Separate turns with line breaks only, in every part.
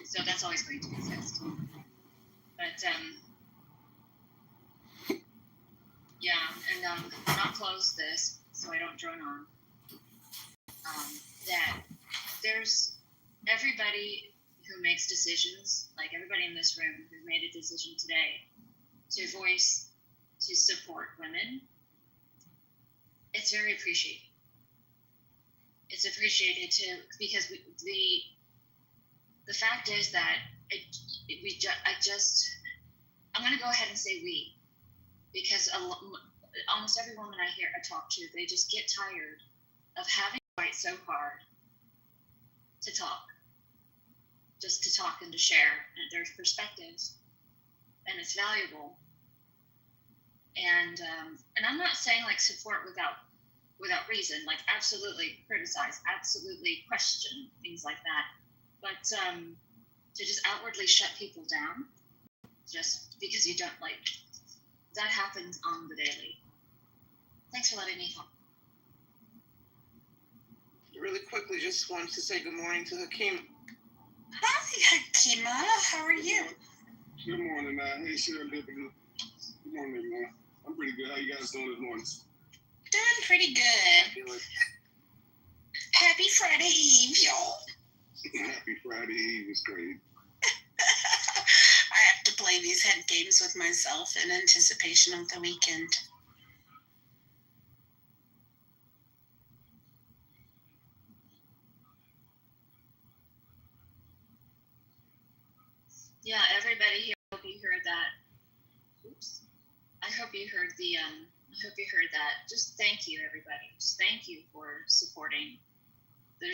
So that's always going to exist. But yeah, and I'll close this so I don't drone on. That there's everybody who makes decisions, like everybody in this room who made a decision today to voice, to support women. It's very appreciated. It's appreciated too, because the fact is that I'm going to go ahead and say we, because almost every woman I talk to, they just get tired of having to fight so hard to talk, just to talk and to share their perspectives, and it's valuable. And I'm not saying like support without reason, like absolutely criticize, absolutely question, things like that. But to just outwardly shut people down just because you don't like, that happens on the daily. Thanks for letting me talk.
Really quickly, just wanted to say good morning to Hakeem.
Hi, Hakima. How are you?
Good morning, man. Hey, Serendipity. Good morning, everyone. I'm pretty good. How you guys doing this morning?
Doing pretty good. Happy Friday Eve, y'all.
Happy Friday Eve is great.
I have to play these head games with myself in anticipation of the weekend.
Yeah, everybody here, I hope you heard that. Oops. I hope you heard that. Just thank you, everybody. Just thank you for supporting the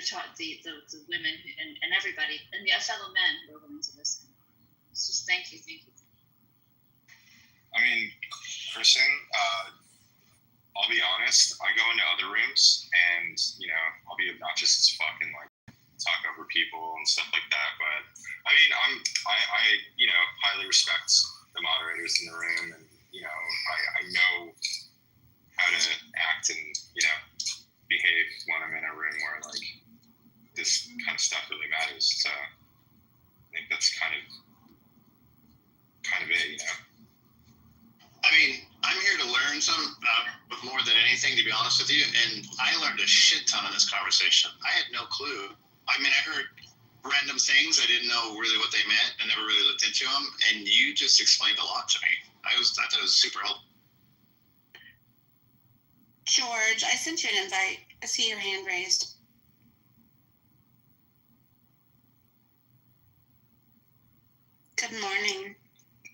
women and everybody, and the fellow men who are willing to listen. It's just thank you.
I mean, Kristen, I'll be honest, I go into other rooms and, I'll be obnoxious as fuck and like talk over people and stuff like that. But I mean, I highly respect the moderators in the room, and, I know how to act and, behave when I'm in a room where like this kind of stuff really matters. So I think that's kind of it,
I mean, I'm here to learn more than anything, to be honest with you. And I learned a shit ton in this conversation. I had no clue. I mean, I heard random things. I didn't know really what they meant. I never really looked into them. And you just explained a lot to me. I thought it was super helpful.
George, I sent you an invite. I see your hand raised. Good morning.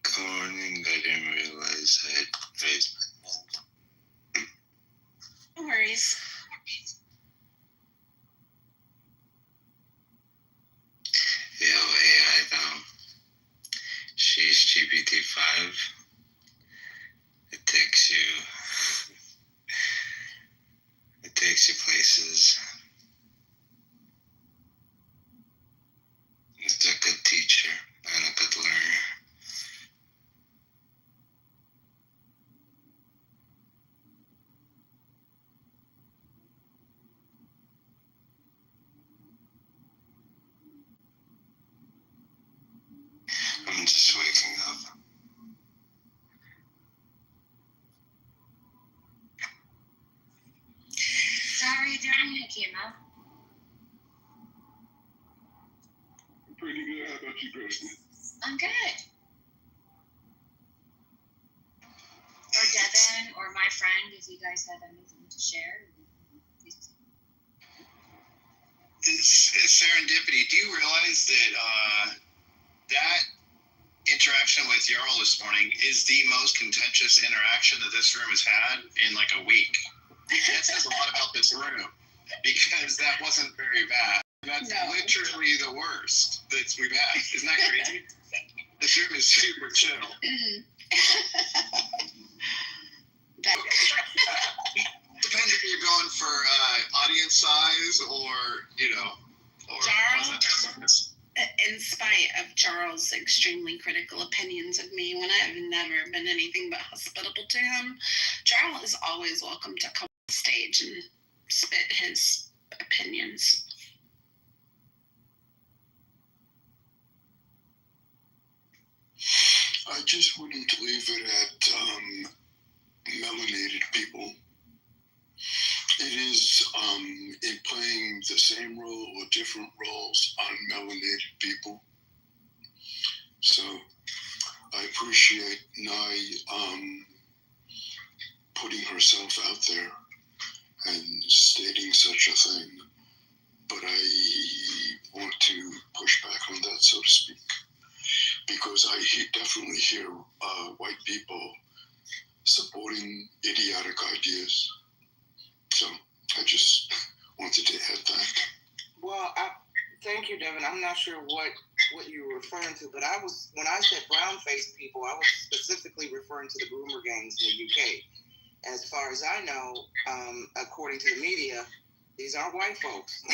Good morning. I didn't realize I had raised my hand.
No worries.
AI though. She's GPT-5. It takes you places. It's a good teacher and a good learner. I'm just waking up.
How are you doing, Hakima?
I'm pretty good. How about you, Kristen?
I'm good. Or Devin, or my friend, if you guys have anything to share.
It's serendipity. Do you realize that that interaction with Jarl this morning is the most contentious interaction that this room has had in like a week? That says a lot about this room, because that wasn't very bad. That's literally the worst that we've had. Isn't that crazy? This room is super chill. Depends if you're going for audience size or
Charles, in spite of Charles' extremely critical opinions of me, when I have never been anything but hospitable to him, Charles is always welcome to come on stage and spit his opinions.
I just wouldn't leave it at melanated people. It is in playing the same role or different roles on melanated people. So I appreciate Nye putting herself out there and stating such a thing. But I want to push back on that, so to speak, because I definitely hear white people supporting idiotic ideas. So I just wanted to add that.
Well, thank you, Devin. I'm not sure what you were referring to, but when I said brown-faced people, I was specifically referring to the groomer gangs in the UK. As far as I know, according to the media, these aren't white folks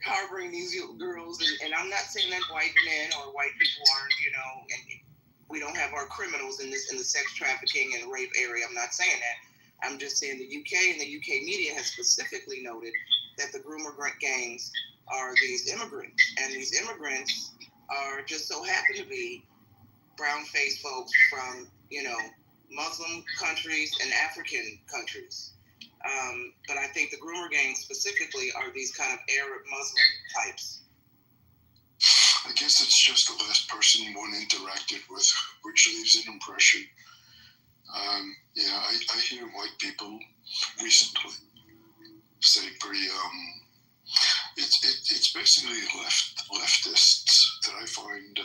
harboring these girls. And I'm not saying that white men or white people aren't, and we don't have our criminals in the sex trafficking and rape area. I'm not saying that. I'm just saying the UK and the UK media has specifically noted that the groomer gangs are these immigrants. And these immigrants are just so happen to be brown-faced folks from, Muslim countries and African countries. But I think the groomer gangs specifically are these kind of Arab Muslim types.
I guess it's just the last person one interacted with, which leaves an impression. I hear white people recently say pretty, it's basically leftists that I find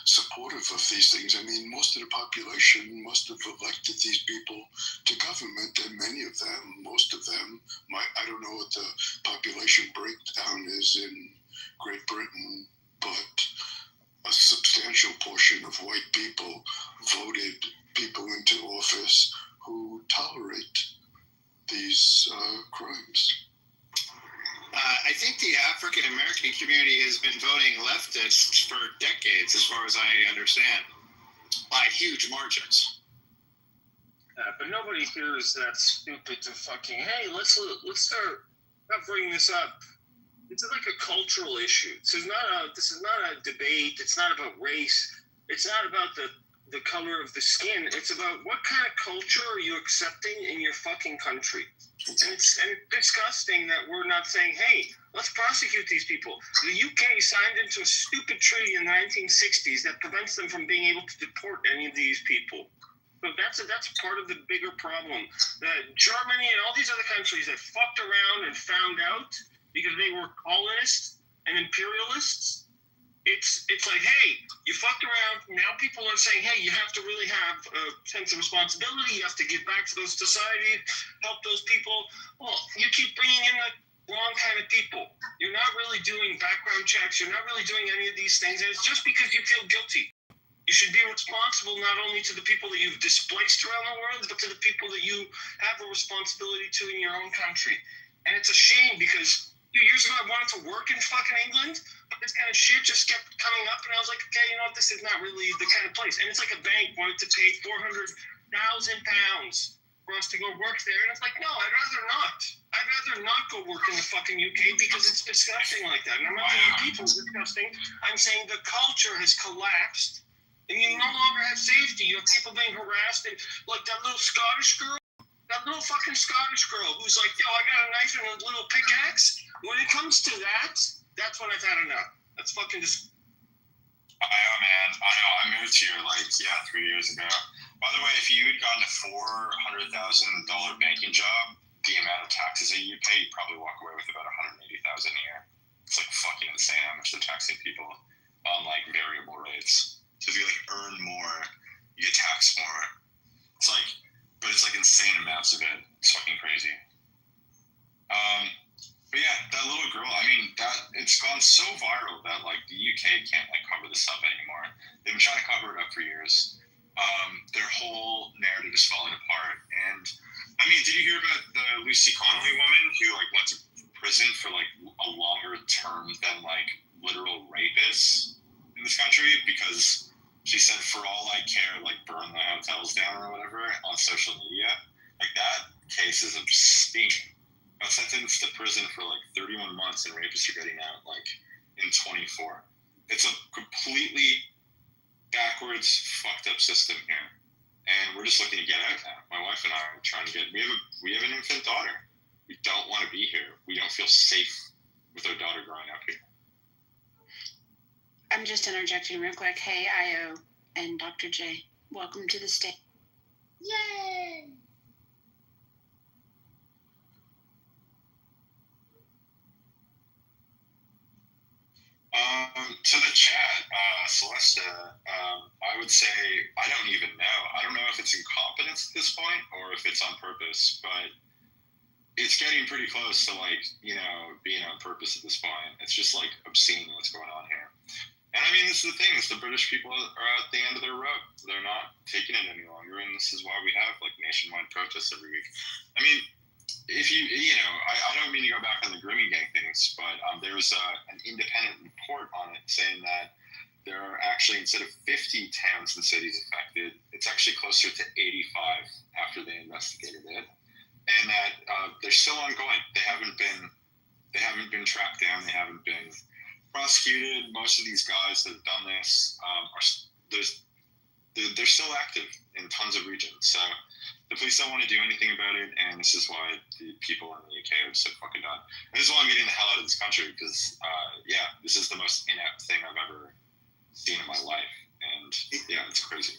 supportive of these things. I mean, most of the population must have elected these people to government, and many of them, most of them, I don't know what the population breakdown is in Great Britain, but a substantial portion of white people voted people into office who tolerate these crimes.
I think the African American community has been voting leftists for decades, as far as I understand, by huge margins.
But nobody here is that stupid to fucking, hey, let's start not bringing this up. It's like a cultural issue. This is not a debate. It's not about race. It's not about the color of the skin. It's about what kind of culture are you accepting in your fucking country. And it's disgusting that we're not saying, hey, let's prosecute these people. The UK signed into a stupid treaty in the 1960s that prevents them from being able to deport any of these people. So that's part of the bigger problem. That Germany and all these other countries that fucked around and found out because they were colonists and imperialists. It's like, hey, you fucked around. Now people are saying, hey, you have to really have a sense of responsibility. You have to give back to those societies, help those people. Well, you keep bringing in the wrong kind of people. You're not really doing background checks. You're not really doing any of these things. And it's just because you feel guilty. You should be responsible not only to the people that you've displaced around the world, but to the people that you have a responsibility to in your own country. And it's a shame because 2 years ago I wanted to work in fucking England, but this kind of shit just kept coming up, and I was like, okay, you know what, this is not really the kind of place. And it's like a bank wanted to pay £400,000 for us to go work there, and it's like, no, I'd rather not. I'd rather not go work in the fucking UK because it's disgusting like that. And I'm not saying people are disgusting. I'm saying the culture has collapsed, and you no longer have safety. You have people being harassed, and like that little Scottish girl. That little fucking Scottish girl who's like, yo, I got a knife and a little pickaxe. When it comes to that, that's when I've had enough. That's fucking just.
I know, man. I know. I moved here 3 years ago. By the way, if you had gotten a $400,000 banking job, the amount of taxes that you pay, you'd probably walk away with about $180,000 a year. It's like fucking insane how much they're taxing people on variable rates. So if you earn more, you get taxed more. But it's insane amounts of it. It's fucking crazy. But yeah, that little girl, I mean, it's gone so viral that the UK can't cover this up anymore. They've been trying to cover it up for years. Their whole narrative is falling apart. And I mean, did you hear about the Lucy Connolly woman who went to prison for a longer term than literal rapists in this country because she said, for all I care, burn the hotels down or whatever on social media. That case is obscene. Got sentenced to prison for 31 months, and rapists are getting out in 24. It's a completely backwards, fucked up system here, and we're just looking to get out now. My wife and I are trying to get. We have an infant daughter. We don't want to be here. We don't feel safe with our daughter growing up here.
I'm just interjecting real quick. Hey, Io and Dr. J, welcome to the state.
Yay!
To the chat, Celeste, I would say I don't even know. I don't know if it's incompetence at this point or if it's on purpose, but it's getting pretty close to being on purpose at this point. It's just obscene what's going on here. And I mean, this is the thing: is the British people are at the end of their rope. They're not taking it any longer, and this is why we have nationwide protests every week. I mean, if I don't mean to go back on the grooming gang things, but there was an independent report on it saying that there are actually, instead of 50 towns and cities affected, it's actually closer to 85 after they investigated it, and that they're still ongoing. They haven't been tracked down. They haven't been prosecuted. Most of these guys that have done this they're still active in tons of regions. So the police don't want to do anything about it, and this is why the people in the UK are so fucking done. And this is why I'm getting the hell out of this country, because this is the most inept thing I've ever seen in my life, and it's crazy.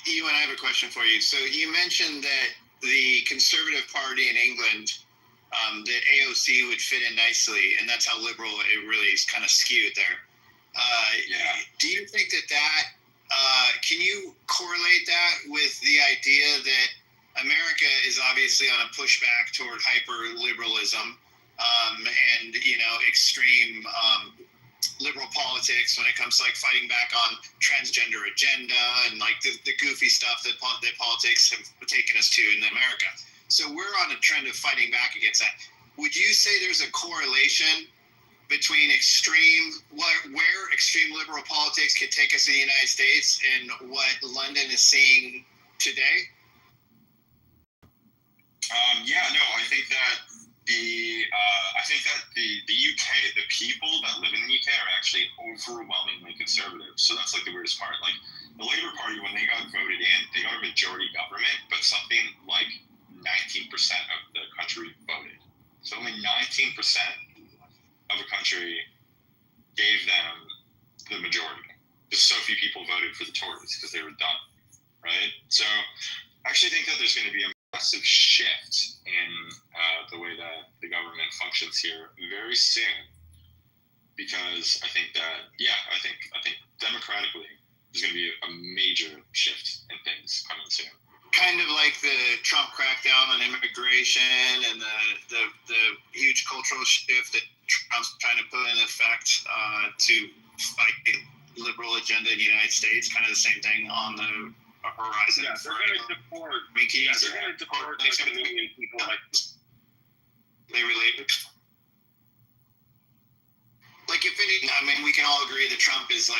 Ewan, I have a question for you. So you mentioned that the Conservative Party in England, that AOC would fit in nicely, and that's how liberal it really is kind of skewed there. Do you think that can you correlate that with the idea that America is obviously on a pushback toward hyper-liberalism and, extreme liberal politics when it comes to fighting back on transgender agenda and the goofy stuff that politics have taken us to in America. So we're on a trend of fighting back against that. Would you say there's a correlation between where extreme liberal politics could take us in the United States and what London is seeing today?
I think that the UK, the people that live in the UK are actually overwhelmingly conservative. So that's the weirdest part. The Labour Party, when they got voted in, they got a majority government, but something like 19% of the country voted. So only 19% of a country gave them the majority. Just so few people voted for the Tories because they were done, right? So I actually think that there's going to be a massive shift in the way that the government functions here very soon, because I think that I think democratically there's going to be a major shift in things coming soon.
Kind of like the Trump crackdown on immigration and the huge cultural shift that Trump's trying to put in effect to fight the liberal agenda in the United States. Kind of the same thing on the horizon.
Yeah, they're going to deport. They're going to deport a million people.
They related. If anything, I mean, we can all agree that Trump is a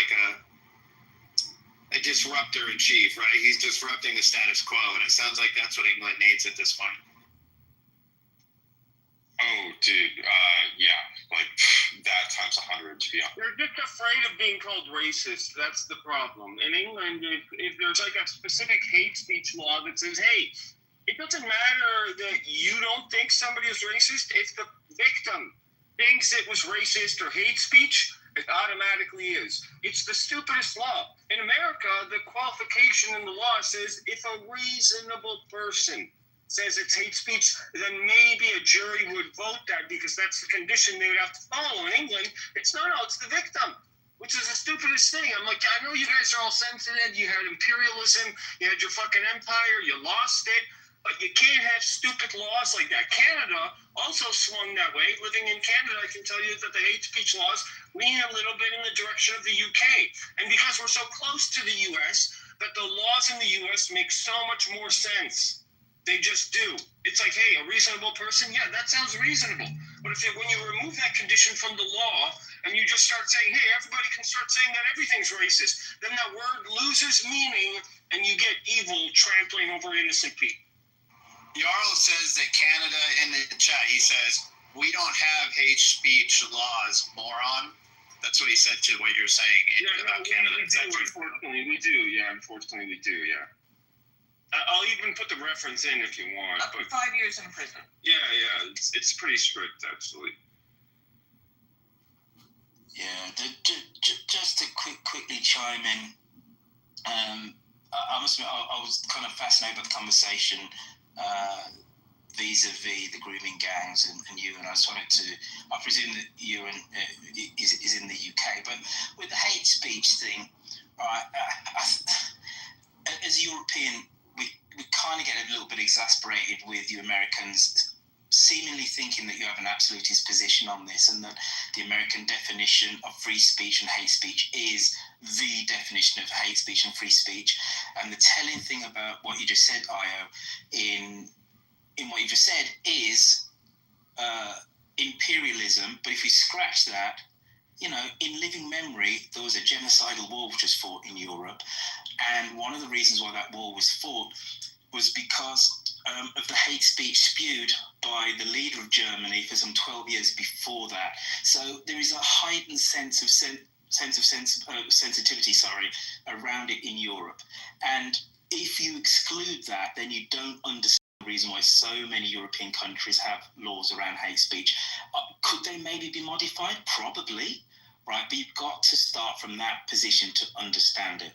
disruptor in chief, right? He's disrupting the status quo, and it sounds like that's what England needs at this point.
Oh, dude, that times 100, to be honest.
They're just afraid of being called racist. That's the problem. In England, if there's a specific hate speech law that says, hey, it doesn't matter that you don't think somebody is racist. If the victim thinks it was racist or hate speech, it automatically is. It's the stupidest law. In America, the qualification in the law says if a reasonable person says it's hate speech, then maybe a jury would vote that because that's the condition they would have to follow. In England, it's not. It's the victim, which is the stupidest thing. I'm I know you guys are all sensitive. You had imperialism. You had your fucking empire. You lost it. But you can't have stupid laws like that. Canada also swung that way. Living in Canada, I can tell you that the hate speech laws lean a little bit in the direction of the UK. And because we're so close to the US, that the laws in the US make so much more sense. They just do. It's hey, a reasonable person? Yeah, that sounds reasonable. But when you remove that condition from the law and you just start saying, hey, everybody can start saying that everything's racist, then that word loses meaning and you get evil trampling over innocent people.
Jarl says that Canada, in the chat, he says, we don't have hate speech laws, moron. That's what he said to what you're saying about Canada.
We do, unfortunately, we do. Yeah, unfortunately, we do. Yeah. I'll even put the reference in if you want.
Up to 5 years in prison.
Yeah, it's pretty strict actually.
Yeah, just to quickly chime in. I must admit, I was kind of fascinated by the conversation vis-a-vis the grooming gangs and you, and I just wanted to, I presume that you is in the UK, but with the hate speech thing, right, as a European, we kind of get a little bit exasperated with you Americans seemingly thinking that you have an absolutist position on this, and that the American definition of free speech and hate speech is the definition of hate speech and free speech. And the telling thing about what you just said, Io, in what you just said is imperialism. But if we scratch that, you know, in living memory, there was a genocidal war which was fought in Europe. And one of the reasons why that war was fought was because of the hate speech spewed by the leader of Germany for some 12 years before that. So there is a heightened sense of sensitivity, around it in Europe. And if you exclude that, then you don't understand the reason why so many European countries have laws around hate speech. Could they maybe be modified? Probably, right? But you've got to start from that position to understand it.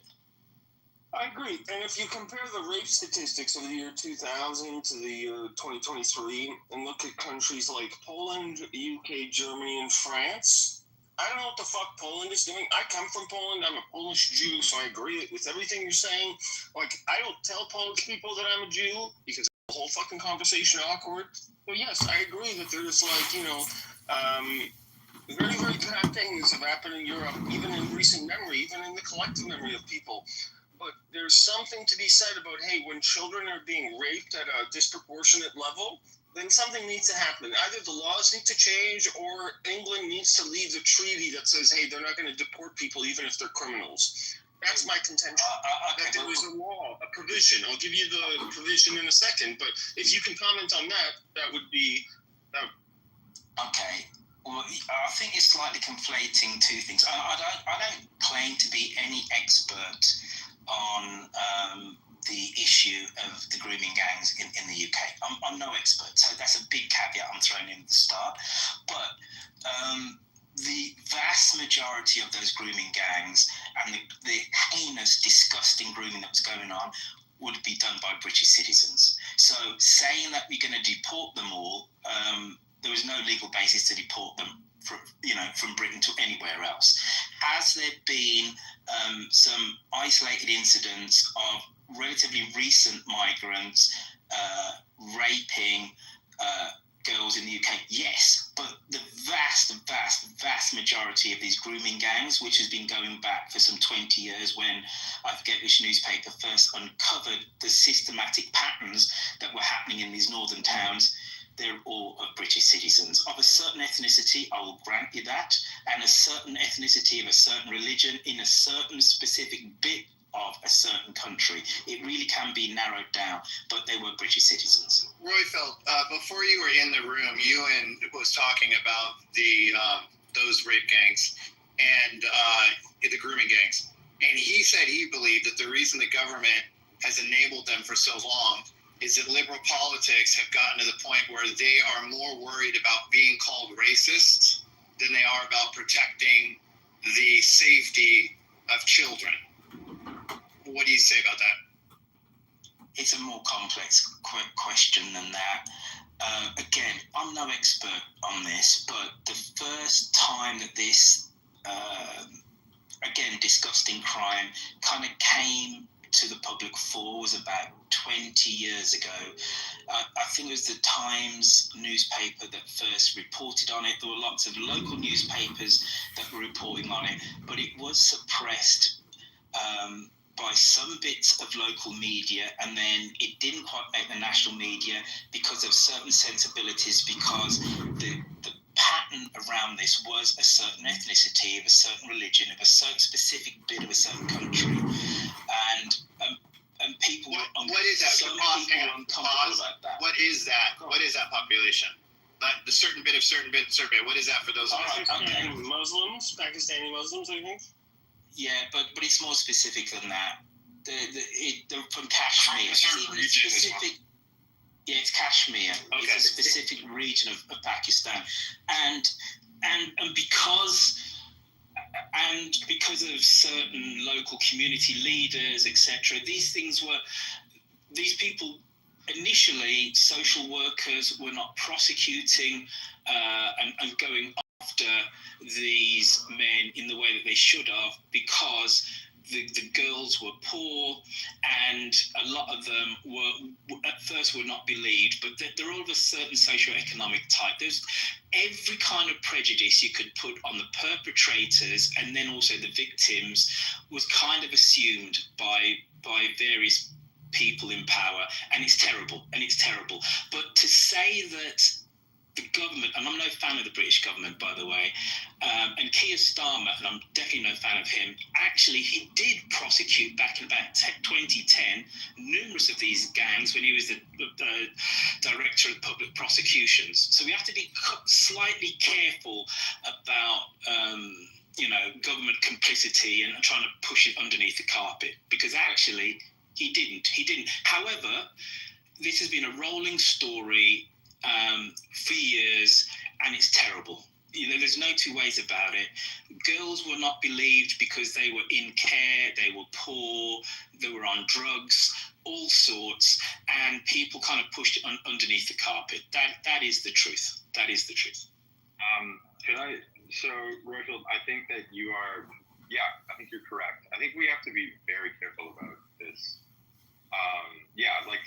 I agree. And if you compare the rape statistics of the year 2000 to the year 2023 and look at countries like Poland, UK, Germany, and France, I don't know what the fuck Poland is doing. I come from Poland. I'm a Polish Jew, so I agree with everything you're saying. Like, I don't tell Polish people that I'm a Jew because the whole fucking conversation awkward. But yes, I agree that there's like, you know, very, very bad things have happened in Europe, even in recent memory, even in the collective memory of people. But there's something to be said about, hey, when children are being raped at a disproportionate level, then something needs to happen. Either the laws need to change or England needs to leave the treaty that says, hey, they're not going to deport people even if they're criminals. That's my contention. That there was a law, a provision. I'll give you the provision in a second, but if you can comment on that, that would be...
Okay. Well, I think you're slightly conflating two things. I don't claim to be any expert on the issue of the grooming gangs in the UK. I'm no expert, so that's a big caveat I'm throwing in at the start. But the vast majority of those grooming gangs and the heinous, disgusting grooming that was going on would be done by British citizens. So saying that we're going to deport them all, there was no legal basis to deport them from Britain to anywhere else. Has there been some isolated incidents of relatively recent migrants raping girls in the UK? Yes, but the vast majority of these grooming gangs, which has been going back for some 20 years, when I forget which newspaper first uncovered the systematic patterns that were happening in these northern towns, they're all of British citizens of a certain ethnicity, I will grant you that, and a certain ethnicity of a certain religion in a certain specific bit of a certain country. It really can be narrowed down, but they were British citizens.
Royfeld, before you were in the room, Ewan was talking about the those rape gangs and the grooming gangs, and he said he believed that the reason the government has enabled them for so long is that liberal politics have gotten to the point where they are more worried about being called racist than they are about protecting the safety of children. What do you say about that?
It's a more complex question than that. Again, I'm no expert on this, but the first time that this, again, disgusting crime kind of came to the public fore was about 20 years ago. I think it was the Times newspaper that first reported on it. There were lots of local newspapers that were reporting on it, but it was suppressed by some bits of local media, and then it didn't quite make the national media because of certain sensibilities, because the pattern around this was a certain ethnicity, of a certain religion, of a certain specific bit of a certain country, and people
what is that?
some people were uncomfortable about that.
What is that? What is that population? the certain bit. What is that for those?
Pakistani Muslims, I think.
Yeah, but it's more specific than that. They're from Kashmir. Yeah, it's Kashmir.
Okay.
It's a specific region of Pakistan, and because of certain local community leaders, etc. These people initially, social workers were not prosecuting and going after these men in the way that they should have, because the girls were poor, and a lot of them were at first were not believed, but they're all of a certain socioeconomic type. There's every kind of prejudice you could put on the perpetrators and then also the victims was kind of assumed by various people in power, and it's terrible. But to say that the government, and I'm no fan of the British government, by the way, and Keir Starmer, and I'm definitely no fan of him, actually he did prosecute back in about 2010 numerous of these gangs when he was the director of public prosecutions. So we have to be slightly careful about government complicity and trying to push it underneath the carpet, because actually he didn't. However, this has been a rolling story for years, and it's terrible. There's no two ways about it. Girls were not believed because they were in care, they were poor, they were on drugs, all sorts, and people kind of pushed it underneath the carpet. That is the truth. That is the truth.
So, Rochelle, I think that you are, I think you're correct. I think we have to be very careful about this.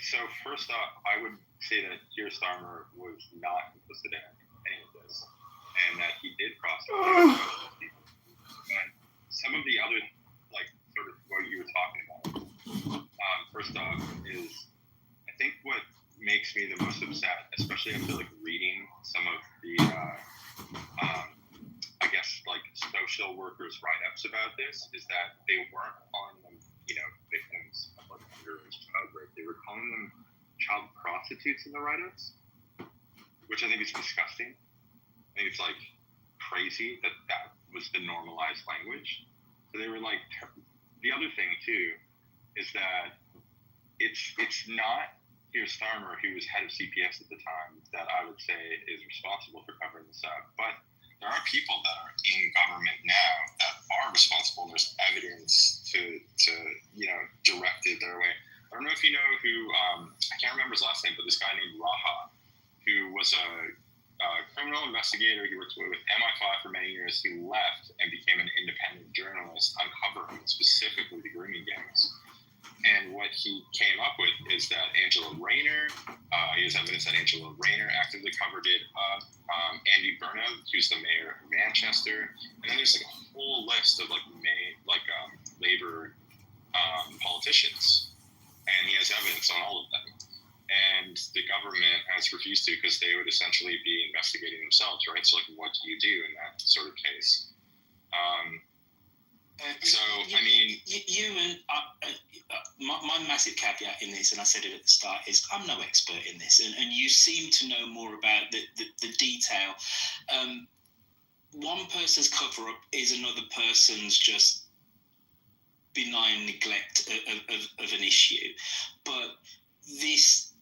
So first off, I would say that Keir Starmer was not complicit in any of this, and that he did prosecute people. But some of the other, sort of what you were talking about, first off, is I think what makes me the most upset, especially after reading some of the, social workers' write-ups about this, is that they weren't calling them, victims of underage child rape. They were calling them child prostitutes in the write-ups, which I think is disgusting. I think it's crazy that was the normalized language. So they were the other thing too is that it's not Keir Starmer, who was head of CPS at the time, that I would say is responsible for covering this up, but there are people that are in government now that are responsible. There's evidence to direct it their way. I don't know if you know who, I can't remember his last name, but this guy named Raha, who was a criminal investigator. He worked with MI5 for many years. He left and became an independent journalist uncovering specifically the grooming gangs. And what he came up with is that Angela Rayner, he has evidence that Angela Rayner actively covered it up. Andy Burnham, who's the mayor of Manchester, and then there's a whole list of labor politicians, and he has evidence on all of them. And the government has refused to, because they would essentially be investigating themselves, right? So what do you do in that sort of case?
My massive caveat in this, and I said it at the start, is I'm no expert in this, and you seem to know more about the detail. One person's cover-up is another person's just benign neglect of an issue. But this,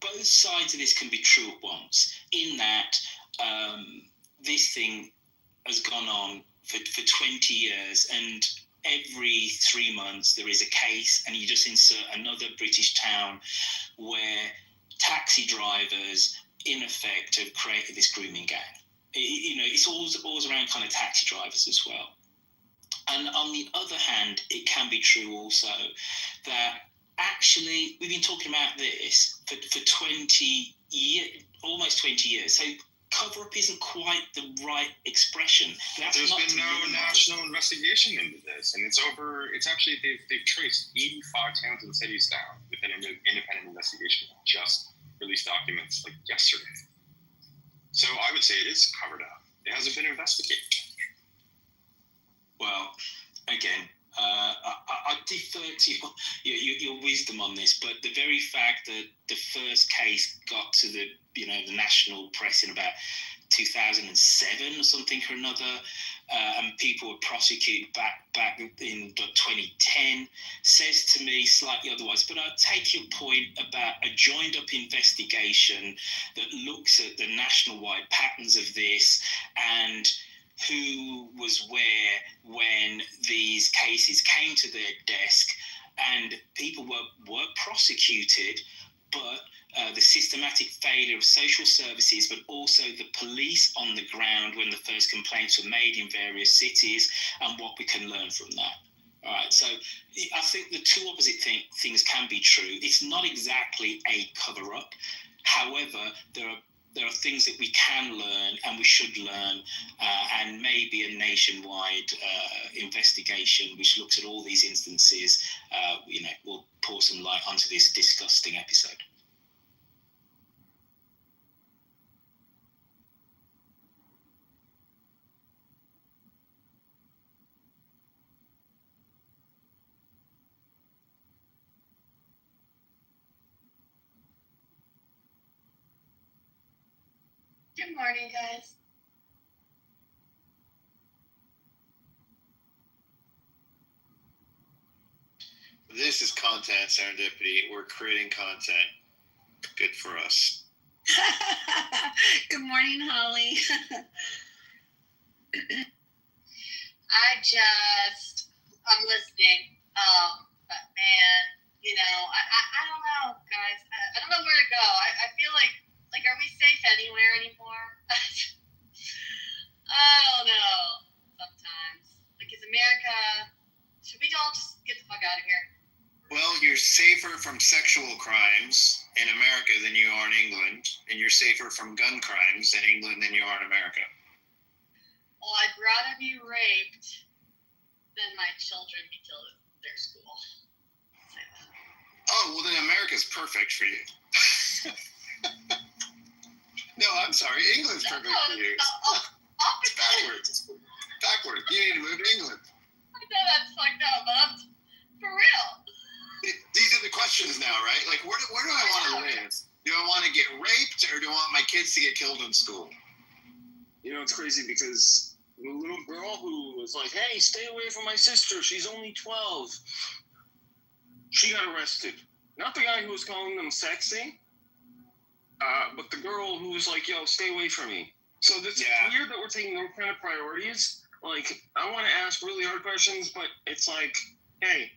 both sides of this can be true at once, in that this thing has gone on for 20 years, and every 3 months there is a case, and you just insert another British town where taxi drivers in effect have created this grooming gang. It's always around kind of taxi drivers as well. And on the other hand, it can be true also that actually we've been talking about this for 20 years, almost 20 years. So cover-up isn't quite the right expression.
There's been no national investigation into this, and they've traced 85 towns and cities down with an independent investigation. Just released documents yesterday. So I would say it is covered up. It hasn't been investigated.
Well, again, I defer to your wisdom on this, but the very fact that the first case got to the national press in about 2007 or something or another, and people were prosecuted back in 2010, says to me slightly otherwise. But I take your point about a joined-up investigation that looks at the national-wide patterns of this and who was where when these cases came to their desk, and people were prosecuted, but the systematic failure of social services, but also the police on the ground when the first complaints were made in various cities, and what we can learn from that. All right, so I think the two opposite things can be true. It's not exactly a cover-up. However, there are things that we can learn and we should learn, and maybe a nationwide investigation which looks at all these instances, will pour some light onto this disgusting episode.
Good morning, guys.
This is content serendipity. We're creating content. Good for us.
Good morning, Holly.
I'm listening. But man, I don't know, guys. I don't know where to go. I feel like, are we safe anywhere anymore? I don't know. Sometimes. Is America, should we all just get the fuck out of here?
Well, you're safer from sexual crimes in America than you are in England, and you're safer from gun crimes in England than you are in America.
Well, I'd rather be raped than my children be killed at their school.
Oh, well then America's perfect for you. No, I'm sorry. England's perfect for you. It's backwards. Backwards. You need to move to England.
I know that's fucked up, but I'm for real.
These are the questions now, right? Where do I want to live? Do I want to get raped, or do I want my kids to get killed in school?
It's crazy because the little girl who was like, hey, stay away from my sister. She's only 12. She got arrested. Not the guy who was calling them sexy, but the girl who was like, yo, stay away from me. So it's weird that we're taking those kind of priorities. I want to ask really hard questions, but it's like, hey,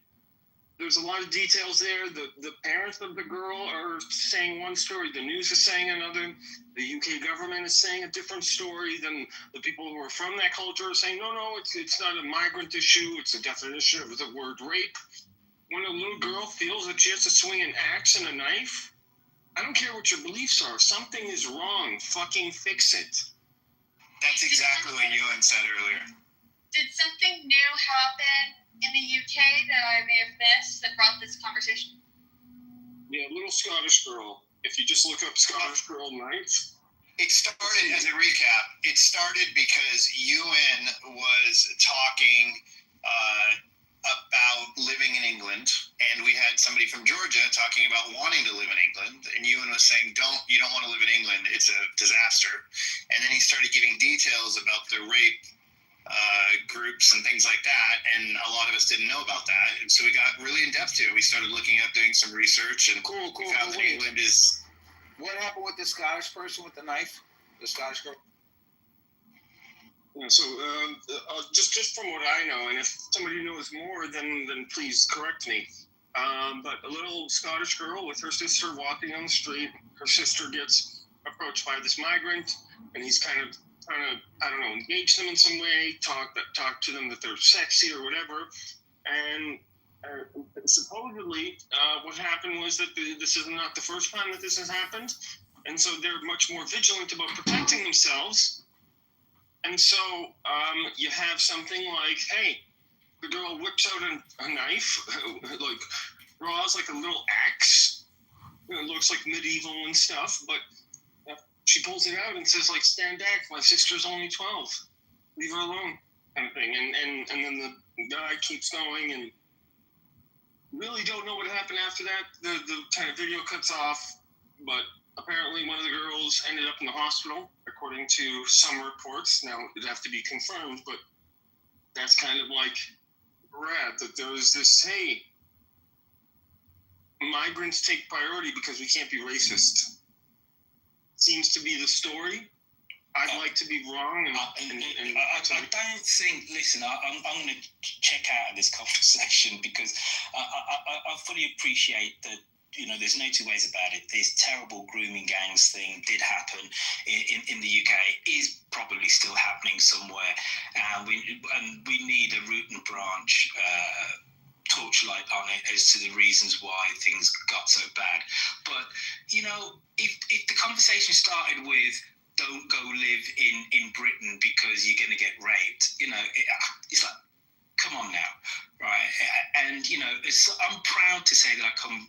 there's a lot of details there. The parents of the girl are saying one story. The news is saying another. The UK government is saying a different story than the people who are from that culture are saying, no, it's not a migrant issue. It's a definition of the word rape. When a little girl feels that she has to swing an axe and a knife, I don't care what your beliefs are. Something is wrong. Fucking fix it.
That's exactly what Ewan said earlier.
Did something new happen in the UK that I may have missed that brought this conversation?
Yeah, little Scottish girl. If you just look up Scottish girl knife.
It started, as a recap, it started because Ewan was talking about living in England, and we had somebody from Georgia talking about wanting to live in England, and Ewan was saying, you don't want to live in England, it's a disaster. And then he started giving details about the rape groups and things like that, and a lot of us didn't know about that, and so we got really in depth to it. We started looking up, doing some research, and
Cool.
we found that England is...
What happened with the Scottish person with the knife? The Scottish girl?
Yeah, so just from what I know, and if somebody knows more, then please correct me. But a little Scottish girl with her sister walking on the street. Her sister gets approached by this migrant, and he's kind of trying to, I don't know, engage them in some way, talk to them that they're sexy or whatever. And supposedly, what happened was that this is not the first time that this has happened, and so they're much more vigilant about protecting themselves. And so you have something like, hey, the girl whips out a knife, draws a little axe. It looks like medieval and stuff, but she pulls it out and says, stand back, my sister's only 12. Leave her alone, kind of thing. And then the guy keeps going, and really don't know what happened after that. The kind of video cuts off, but apparently one of the girls ended up in the hospital, according to some reports. Now, it'd have to be confirmed, but that's kind of like we're at, that there was this, hey, migrants take priority because we can't be racist. Seems to be the story. I'd like to be wrong.
I don't think, listen, I'm going to check out of this conversation because I fully appreciate that, you know, there's no two ways about it. This terrible grooming gangs thing did happen in the UK, is probably still happening somewhere. And we need a root and branch torchlight on it as to the reasons why things got so bad. But, you know, if the conversation started with, don't go live in Britain because you're going to get raped, you know, it's like, come on now, right? And, you know, I'm proud to say that I come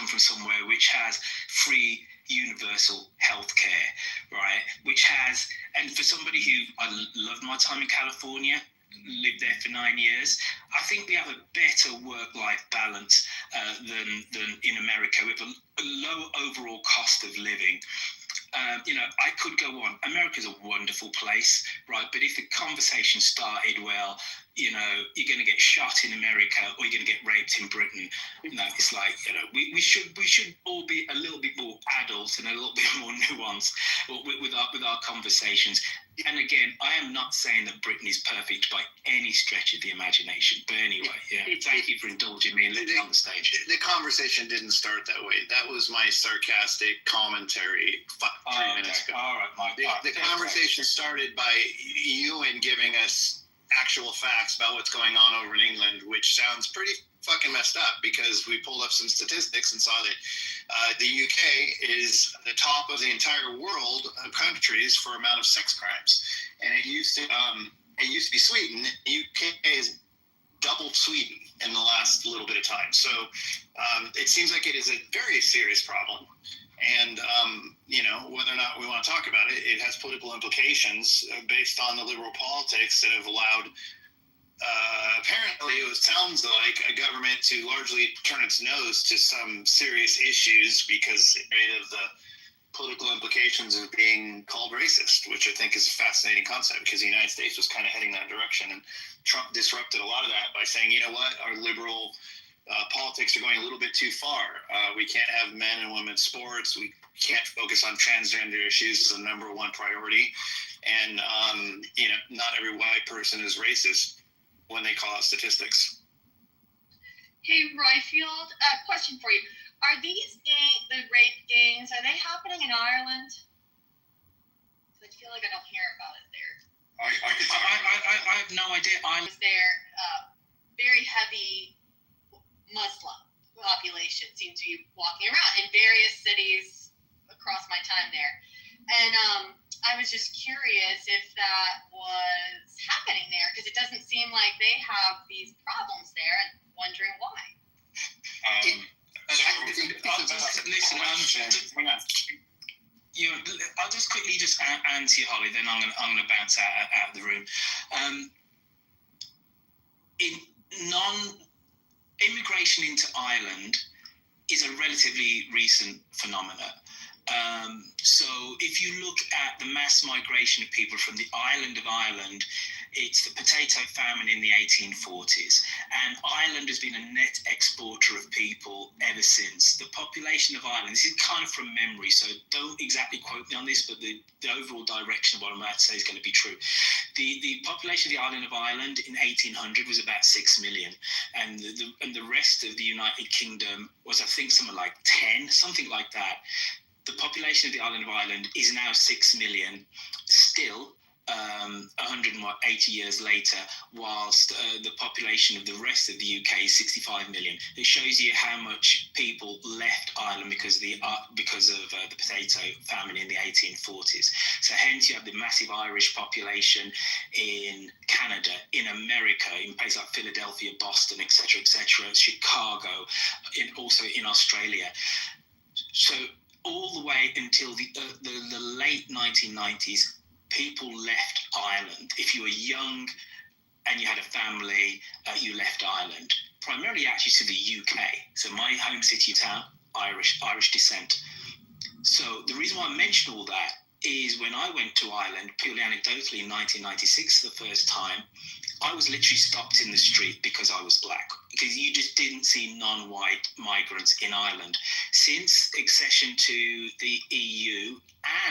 from somewhere which has free universal healthcare, right? Which has, and for somebody who, I loved my time in California, lived there for 9 years, I think we have a better work-life balance than in America. We have a low overall cost of living. You know, I could go on. America's a wonderful place, right? But if the conversation started, well, you know, you're going to get shot in America or you're going to get raped in Britain. You know, it's like, you know, we should all be a little bit more adult and a little bit more nuanced with our conversations. And again, I am not saying that Britain is perfect by any stretch of the imagination. But anyway, yeah, thank you for indulging me and letting me on the stage.
The conversation didn't start that way. That was my sarcastic commentary 3 minutes ago.
All right, Mike.
The conversation started by Ewan giving us actual facts about what's going on over in England, which sounds pretty fucking messed up because we pulled up some statistics and saw that the UK is the top of the entire world of countries for amount of sex crimes, and it used to be Sweden. The UK is double Sweden in the last little bit of time, so it seems like it is a very serious problem. And, you know, whether or not we want to talk about it, it has political implications based on the liberal politics that have allowed, apparently it sounds like, a government to largely turn its nose to some serious issues because of the political implications of being called racist, which I think is a fascinating concept because the United States was kind of heading that direction. And Trump disrupted a lot of that by saying, you know what, our liberal politics are going a little bit too far. We can't have men and women's sports. We can't focus on transgender issues as a number one priority. And, you know, not every white person is racist when they call out statistics.
Hey, Royfield, question for you. Are these the rape gangs, are they happening in Ireland? I feel like I don't hear about it there.
I have no idea.
Is there very heavy Muslim population seems to be walking around in various cities across my time there. And I was just curious if that was happening there because it doesn't seem like they have these problems there and wondering why.
I'll just quickly just answer you, Holly, then I'm gonna bounce out of the room. Immigration into Ireland is a relatively recent phenomenon. So if you look at the mass migration of people from the island of Ireland, it's the potato famine in the 1840s. And Ireland has been a net exporter of people ever since. The population of Ireland, this is kind of from memory, so don't exactly quote me on this, but the overall direction of what I'm about to say is going to be true. The population of the island of Ireland in 1800 was about 6 million. And the rest of the United Kingdom was, I think, something like 10, something like that. The population of the island of Ireland is now 6 million, still 180 years later, whilst the population of the rest of the UK is 65 million. It shows you how much people left Ireland because of the potato famine in the 1840s. So hence you have the massive Irish population in Canada, in America, in places like Philadelphia, Boston, etc., Chicago, also in Australia. So all the way until the late 1990s, people left Ireland. If you were young and you had a family, you left Ireland. primarily actually to the UK. So my home city town, Irish descent. So the reason why I mention all that is when I went to Ireland, purely anecdotally, in 1996 the first time, I was literally stopped in the street because I was black, because you just didn't see non-white migrants in Ireland. Since accession to the EU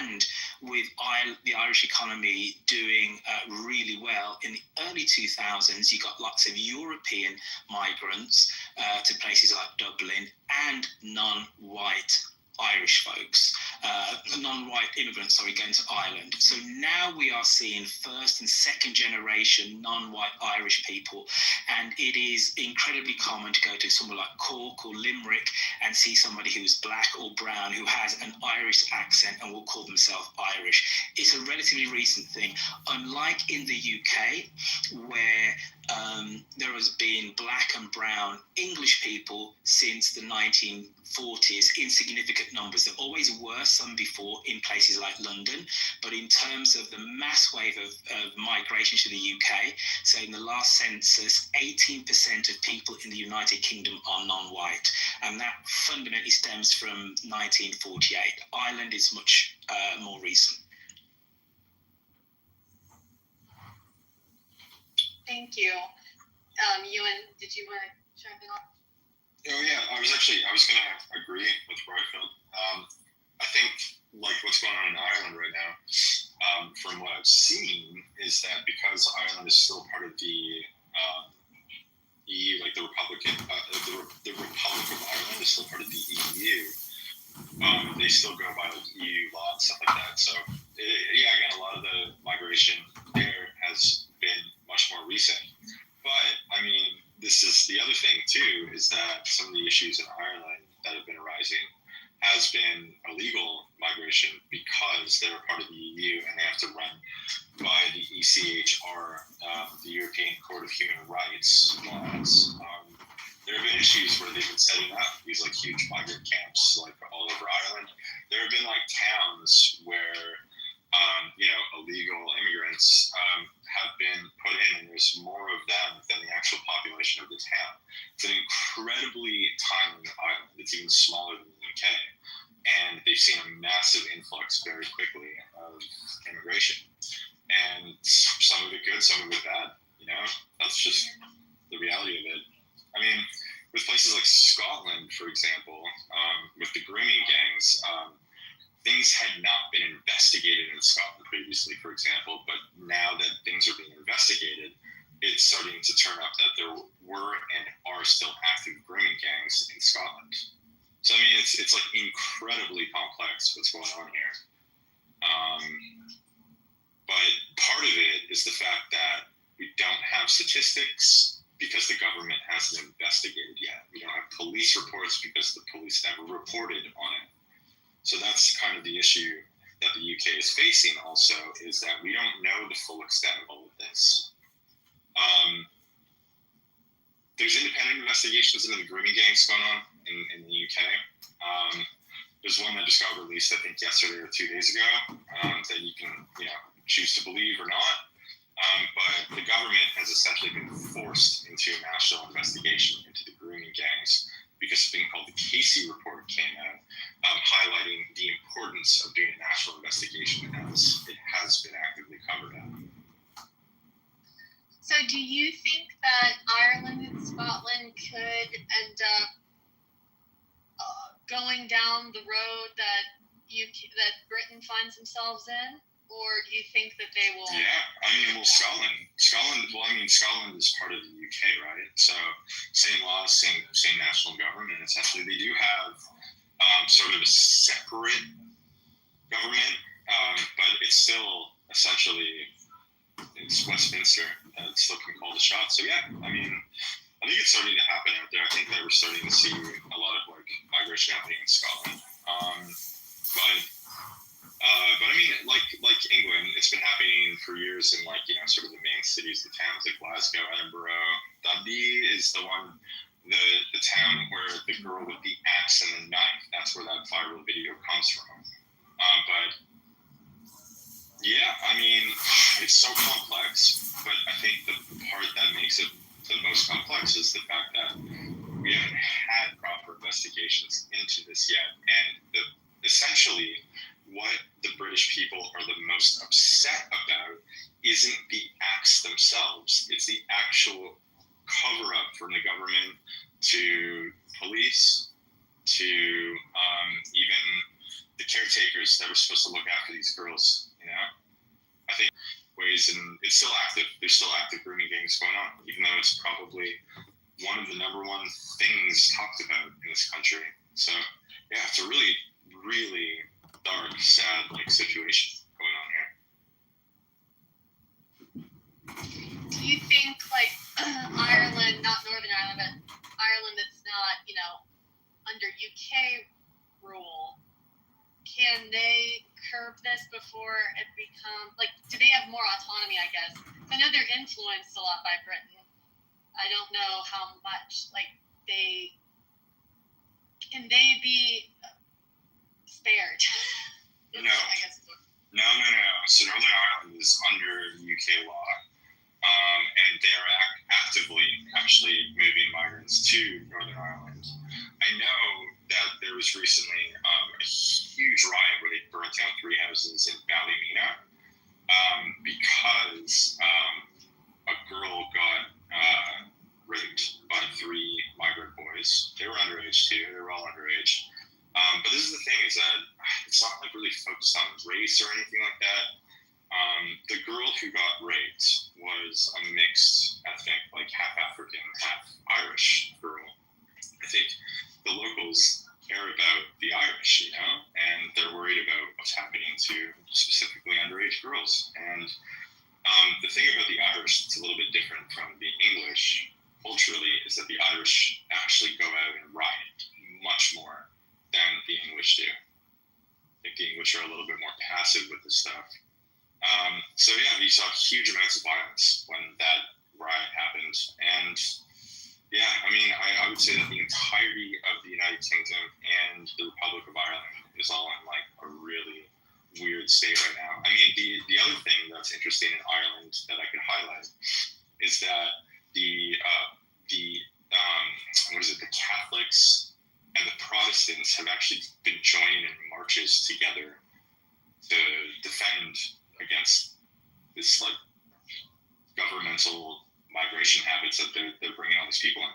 and with the Irish economy doing really well, in the early 2000s, you got lots of European migrants to places like Dublin and non-white Irish folks, non-white immigrants, going to Ireland. So now we are seeing first and second generation non-white Irish people, and it is incredibly common to go to somewhere like Cork or Limerick and see somebody who's black or brown who has an Irish accent and will call themselves Irish. It's a relatively recent thing, unlike in the UK, where there has been black and brown English people since the 1940s in significant numbers. There always were some before in places like London, but in terms of the mass wave of migration to the UK, so in the last census, 18% of people in the United Kingdom are non-white, and that fundamentally stems from 1948. Ireland is much more recent.
Thank you. Ewan, did you want to chime in on?
Oh yeah, I was going to agree with Royfield. I think like what's going on in Ireland right now, from what I've seen, is that because Ireland is still part of the EU, like the Republic of Ireland is still part of the EU. They still go by like EU law and stuff like that. So again, a lot of the migration there has been much more recent. But I mean, this is the other thing too, is that some of the issues in Ireland that have been arising has been illegal migration because they're part of the EU and they have to run by the ECHR, the European Court of Human Rights laws. There have been issues where they've been setting up these like huge migrant camps like all over Ireland. There have been like towns where illegal immigrants have been put in, and there's more of them than the actual population of the town. It's an incredibly tiny island. It's even smaller than the UK, and they've seen a massive influx very quickly of immigration. And some of it good, some of it bad. That's just the reality of it. I mean, with places like Scotland, for example, with the grooming gangs, things had not been investigated in Scotland previously, for example, but now that things are being investigated, it's starting to turn up that there were and are still active grooming gangs in Scotland. So, I mean, it's like incredibly complex what's going on here. But part of it is the fact that we don't have statistics because the government hasn't investigated yet. We don't have police reports because the police never reported on it. So that's kind of the issue that the UK is facing also, is that we don't know the full extent of all of this. There's independent investigations into the grooming gangs going on in the UK. There's one that just got released, I think, yesterday or 2 days ago, that you can, choose to believe or not. But the government has essentially been forced into a national investigation into the grooming gangs because something called the Casey report came out, highlighting the importance of doing a national investigation, as it has been actively covered up.
So do you think that Ireland and Scotland could end up going down the road that Britain finds themselves in? Or do you think that they will?
Yeah, I mean, Scotland is part of the UK, right? So same laws, same national government. Essentially, they do have sort of a separate government, but it's still essentially it's Westminster that still can call the shots. So yeah, I mean, I think it's starting to happen out there. I think that we're starting to see a lot of like migration happening in Scotland, but I mean, like England, it's been happening for years in sort of the main cities, the towns like Glasgow, Edinburgh. Dundee is the town where the girl with the axe and the knife. That's where that viral video comes from. But yeah, I mean, it's so complex. But I think the part that makes it the most complex is the fact that happens yet. And essentially, what the British people are the most upset about isn't the acts themselves, it's the actual cover-up from the government to police to even the caretakers that were supposed to look after these girls, you know? I think ways, and it's still active. There's still active grooming gangs going on, even though it's probably one of the number one things talked about in this country. So yeah, it's a really, really dark, sad situation going on here.
Do you think Ireland, not Northern Ireland, but Ireland that's not, under UK rule, can they curb this before it becomes, do they have more autonomy, I guess? I know they're influenced a lot by Britain. I don't know how much, can they be spared?
No.
I guess.
No. So Northern Ireland is under UK law, and they are actively actually moving migrants to Northern Ireland. I know that there was recently a huge riot where they burnt down 3 houses in Ballymena because a girl got raped by 3 migrant boys. They were underage too. They were all underage. But this is the thing, is that it's not really focused on race or anything like that. The girl who got raped was a mixed ethnic, half African, half Irish girl. I think the locals care about the Irish, and they're worried about what's happening to specifically underage girls. And the thing about the Irish that's a little bit different from the English culturally is that the Irish actually go out and riot much more than the English do. I think the English are a little bit more passive with this stuff. So yeah, we saw huge amounts of violence when that riot happened. And yeah, I would say that the entirety of the United Kingdom and the Republic of Ireland is all in a really weird state right now. The other thing that's interesting in Ireland that I could highlight is that the Catholics and the Protestants have actually been joining in marches together to defend against this governmental migration habits that they're bringing all these people in.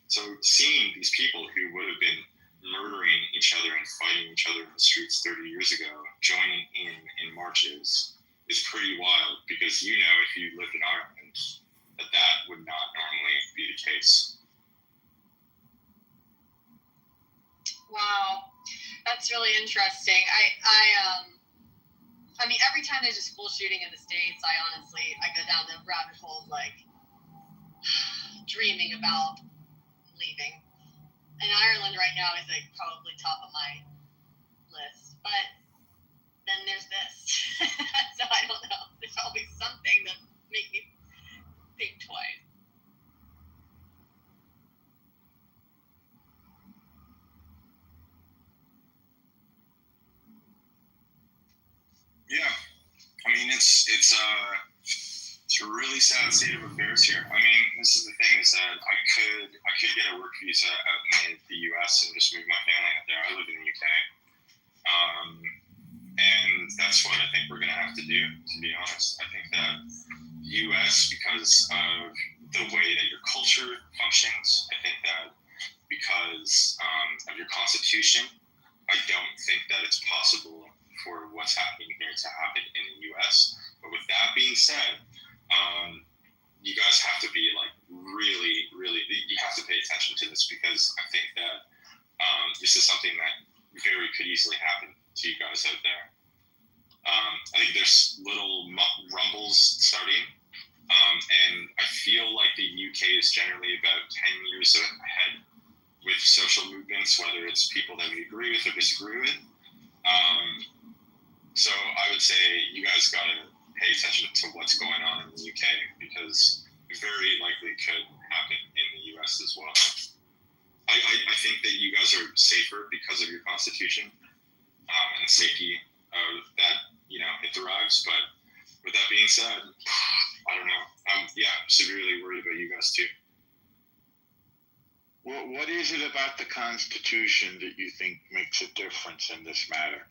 So seeing these people who would have been murdering each other and fighting each other in the streets 30 years ago joining in marches is pretty wild, because if you lived in Ireland, that would not normally be the case.
Wow, that's really interesting. Every time there's a school shooting in the States, I go down the rabbit hole of dreaming about leaving. And Ireland right now is probably top of my list. But then there's this. So I don't know. There's always something that makes me think twice.
Yeah, it's a really sad state of affairs here. This is the thing, is that I could get a work visa out in the U.S. and just move my family out there. I live in the UK, and that's what I think we're going to have to do. To be honest, I think that the U.S., because of the way that your culture functions, I think that because of your constitution, I don't think that it's possible for what's happening here to happen in the U.S. But with that being said, you guys have to be really, really, you have to pay attention to this, because I think that this is something that very could easily happen to you guys out there. I think there's little rumbles starting, and I feel like the UK is generally about 10 years ahead with social movements, whether it's people that we agree with or disagree with. So I would say you guys got to pay attention to what's going on in the UK, because it very likely could happen in the US as well. I think that you guys are safer because of your constitution and the safety that it derives. But with that being said, I don't know. I'm severely worried about you guys too.
What is it about the Constitution that you think makes a difference in this matter?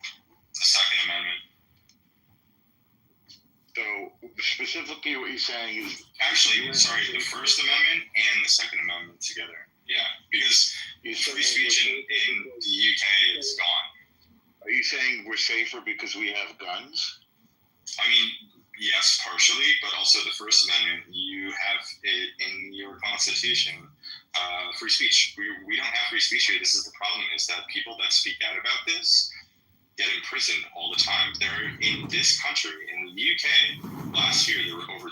The Second Amendment.
So specifically what you're saying is...
Actually, sorry, the First Amendment and the Second Amendment together. Yeah, because free speech in the UK is gone.
Are you saying we're safer because we have guns?
I mean, yes, partially, but also the First Amendment, you have it in your Constitution. Free speech. We don't have free speech here. This is the problem, is that people that speak out about this get imprisoned all the time. They're in this country, in the UK, last year there were over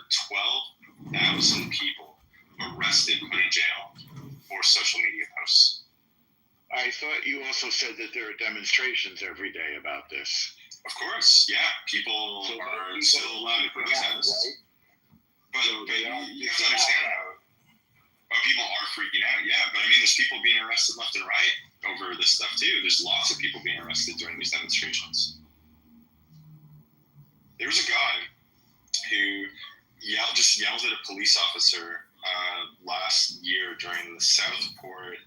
12,000 people arrested, put in jail for social media posts.
I thought you also said that there are demonstrations every day about this.
Of course, yeah. People are still allowed to protest. But you have to understand how people are freaking out. Yeah, but I mean, there's people being arrested left and right over this stuff too. There's lots of people being arrested during these demonstrations. There was a guy who yelled at a police officer last year during the Southport.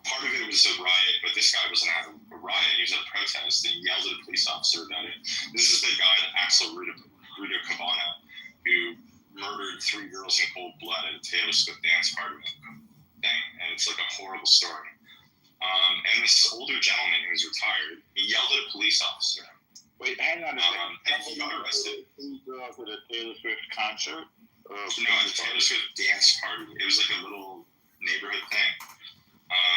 Part of it was a riot, but this guy wasn't at a riot. He was at a protest, and he yelled at a police officer about it. This is the guy, Axel Ruda who murdered 3 girls in cold blood at a Taylor Swift dance party thing, and it's like a horrible story. And this older gentleman who's retired, he yelled at a police officer.
Wait, hang on a second.
And he got arrested.
3 girls at a Taylor Swift concert?
No, at the Taylor Swift dance party. It was like a little neighborhood thing.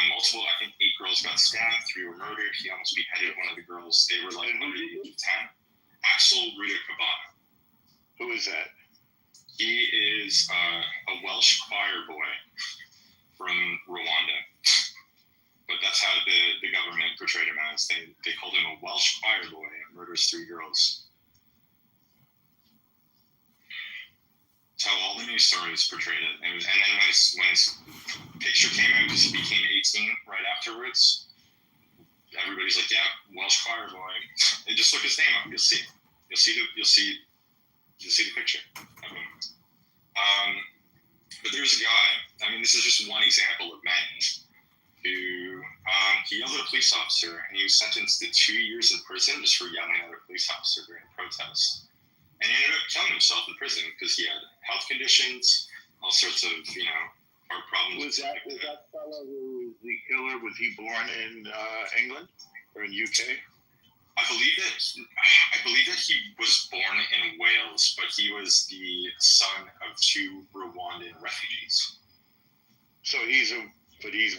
Multiple, I think 8 girls got stabbed, 3 were murdered. He almost beheaded one of the girls. They were like under the age of 10. Axel Ruda.
Who is that?
He is a Welsh choir boy from Rwanda. But that's how the government portrayed him as. They called him a Welsh choir boy and murders 3 girls. So all the news stories portrayed it. And then when his picture came out, because he became 18 right afterwards, everybody's like, yeah, Welsh choir boy. And just look his name up. You'll see the picture of him. But there's a guy, I mean, this is just one example of many, who he yelled at a police officer, and he was sentenced to 2 years in prison just for yelling at a police officer during a protest. And he ended up killing himself in prison because he had health conditions, all sorts of, heart problems.
Was that fellow who was the killer, was he born in England or in UK?
I believe that he was born in Wales, but he was the son of 2 Rwandan refugees.
So he's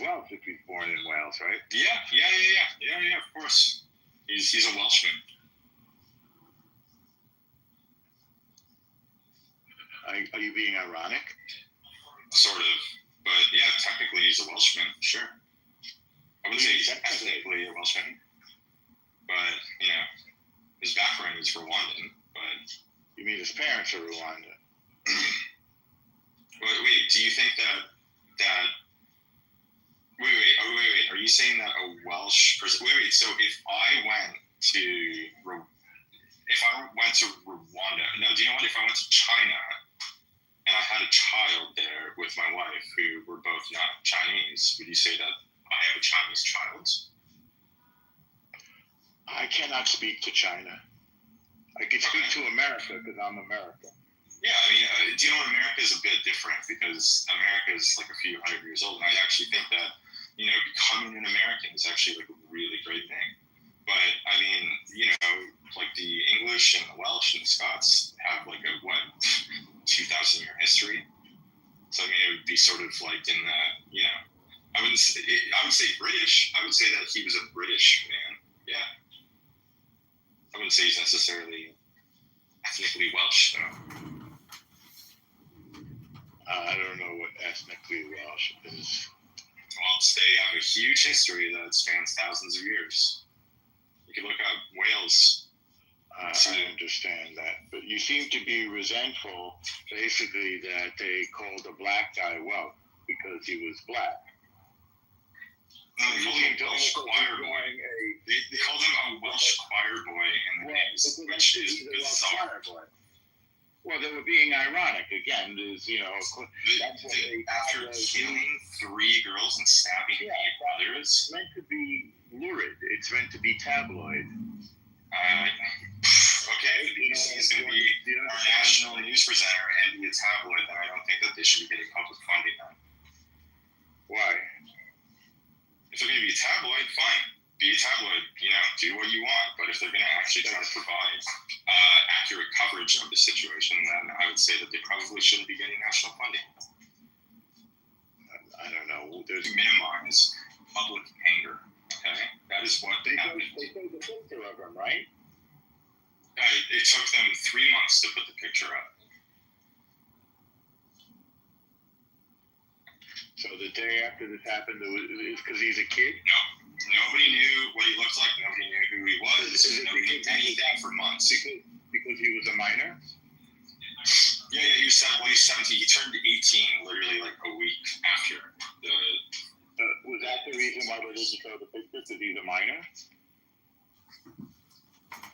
Welsh if he's born in Wales, right?
Yeah, of course. He's a Welshman.
Are you being ironic?
Sort of. But yeah, technically he's a Welshman, sure. I wouldn't say he's ethnically a Welshman. But, his background is Rwandan. But
you mean his parents are Rwandan?
Wait, do you think that Wait, are you saying that a Welsh person... Wait, so if I went to Rwanda... No, do you know what? If I went to China and I had a child there with my wife who were both not Chinese, would you say that I have a Chinese child?
I cannot speak to China. I can speak to America because I'm American.
Yeah, I mean, do you know what? America is a bit different because America is like a few hundred years old, and I actually think that, becoming an American is actually like a really great thing. But, I mean, like the English and the Welsh and the Scots have like a, 2,000-year history. So, I mean, it would be sort of like in the, I would say British. I would say that he was a British man. Yeah. I wouldn't say he's necessarily ethnically Welsh, though.
I don't know what ethnically Welsh is.
Well, they have a huge history that spans thousands of years. You can look up Wales.
I understand that. But you seem to be resentful, basically, that they called a black guy Welsh because he was black.
No, they called him a Welsh choir boy. They called him a Welsh choir boy in the news, which is bizarre.
Well, they were being ironic. Again, there's, that's what they
After killing 3 girls and stabbing 8 others.
It's meant to be lurid. It's meant to be tabloid.
Okay, he's going to be our national news presenter and be a tabloid, then I don't think that they should be getting public funding then.
Why?
If they're going to be a tabloid, fine. Be a tabloid, do what you want. But if they're going to actually try to provide accurate coverage of the situation, then I would say that they probably shouldn't be getting national funding.
I don't know.
To minimize public anger, okay? That is what
They
happened.
showed the picture of him, right?
It took them 3 months to put the picture up.
So the day after this happened, it's because he's a kid?
No. Nobody knew what he looked like. Nobody knew who he was. Nobody knew anything for months.
Because he was a minor?
Yeah, he's 17. He turned 18 literally like a week after the...
Was that the reason why they didn't show the picture? Because he's a minor?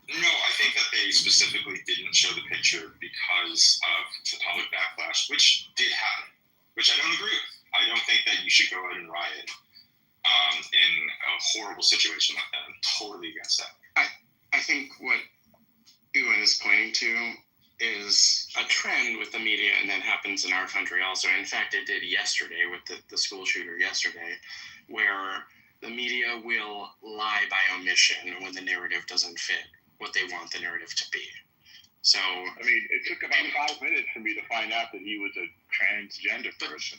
No, I think that they specifically didn't show the picture because of the public backlash, which did happen, which I don't agree with. I don't think that you should go out and riot in a horrible situation like that. I'm totally against that.
I think what Ewan is pointing to is a trend with the media, and that happens in our country also. In fact, it did yesterday with the school shooter yesterday, where the media will lie by omission when the narrative doesn't fit what they want the narrative to be. So,
I mean, it took about 5 minutes for me to find out that he was a transgender person.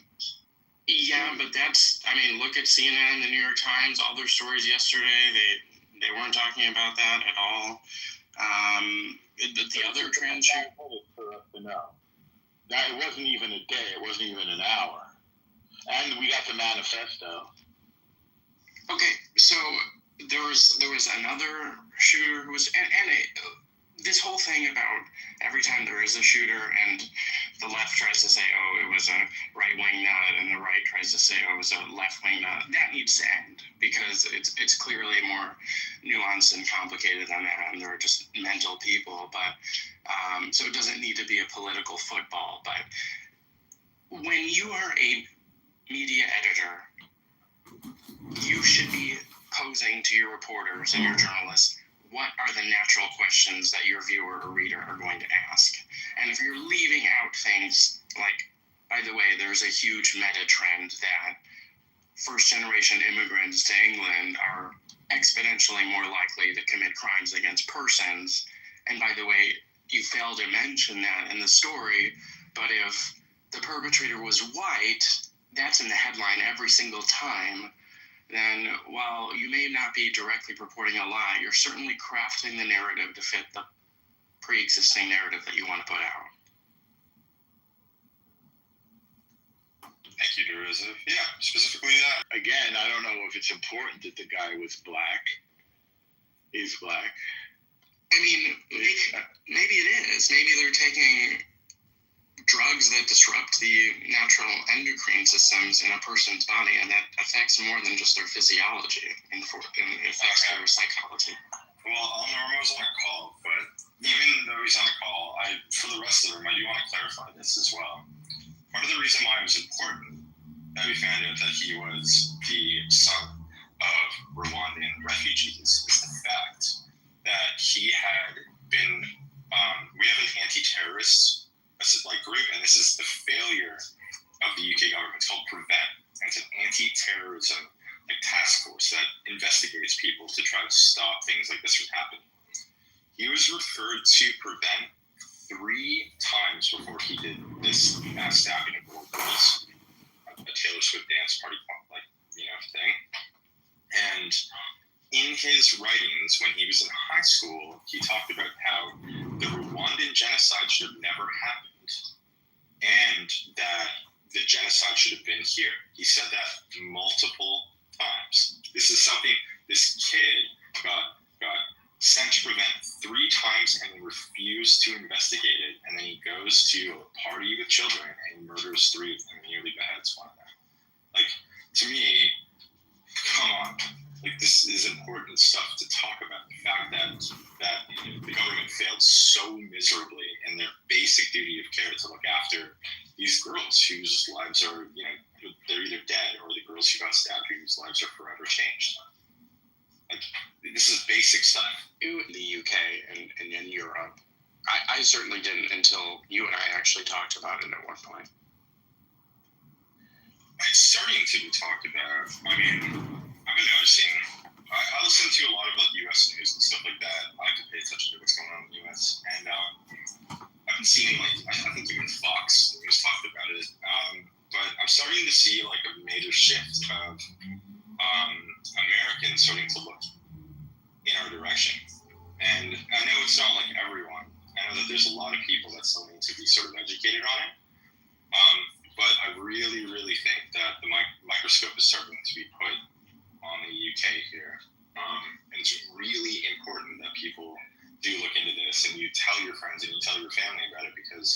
Yeah, but look at CNN, the New York Times, all their stories yesterday, they weren't talking about that at all. The other trans shoot...
For us to know. That it wasn't even a day, it wasn't even an hour. And we got the manifesto.
Okay, so there was another shooter who was... this whole thing about every time there is a shooter and the left tries to say, oh, it was a right-wing nut, and the right tries to say, oh, it was a left-wing nut, that needs to end, because it's clearly more nuanced and complicated than that, and they're just mental people, but so it doesn't need to be a political football. But when you are a media editor, you should be posing to your reporters and your journalists, what are the natural questions that your viewer or reader are going to ask? And if you're leaving out things like, by the way, there's a huge meta trend that first-generation immigrants to England are exponentially more likely to commit crimes against persons. And by the way, you fail to mention that in the story, but if the perpetrator was white, that's in the headline every single time. Then while you may not be directly purporting a lie, you're certainly crafting the narrative to fit the pre-existing narrative that you want to put out.
Thank you, Deriza. Yeah, specifically that.
Again, I don't know if it's important that the guy was black. He's black.
I mean, maybe it is. Maybe they're taking drugs that disrupt the natural endocrine systems in a person's body, and that affects more than just their physiology and affects their psychology.
Well, Norma was on a call, but even though he's on a call, for the rest of them, I do want to clarify this as well. Part of the reason why it was important that we found out that he was the son of Rwandan refugees is the fact that he had been, we have an anti-terrorist group, and this is the failure of the UK government. It's called PREVENT, and it's an anti-terrorism task force that investigates people to try to stop things like this from happening. He was referred to PREVENT 3 times before he did this mass stabbing of little girls, a Taylor Swift dance party thing. And in his writings, when he was in high school, he talked about how the Rwandan genocide should have never happened, and that the genocide should have been here. He said that multiple times. This is something this kid got sent to PREVENT 3 times and refused to investigate it, and then he goes to a party with children and he murders 3 of them and nearly beheads one of them. To me, come on. like, this is important stuff to talk about. The fact that the government failed so miserably in their basic duty of care to look after these girls whose lives are, they're either dead, or the girls who got stabbed whose lives are forever changed. Like, this is basic stuff.
In the UK and in Europe, I certainly didn't until you and I actually talked about it at one point.
It's starting to be talked about. I mean, I've been noticing, I listen to a lot of U.S. news and stuff like that. I like to pay attention to what's going on in the U.S. And I've been seeing, I think even Fox News talked about it. But I'm starting to see, a major shift of Americans starting to look in our direction. And I know it's not everyone. I know that there's a lot of people that still need to be sort of educated on it. But I really, really think that the microscope is starting to be put on the UK here. And it's really important that people do look into this, and you tell your friends and you tell your family about it, because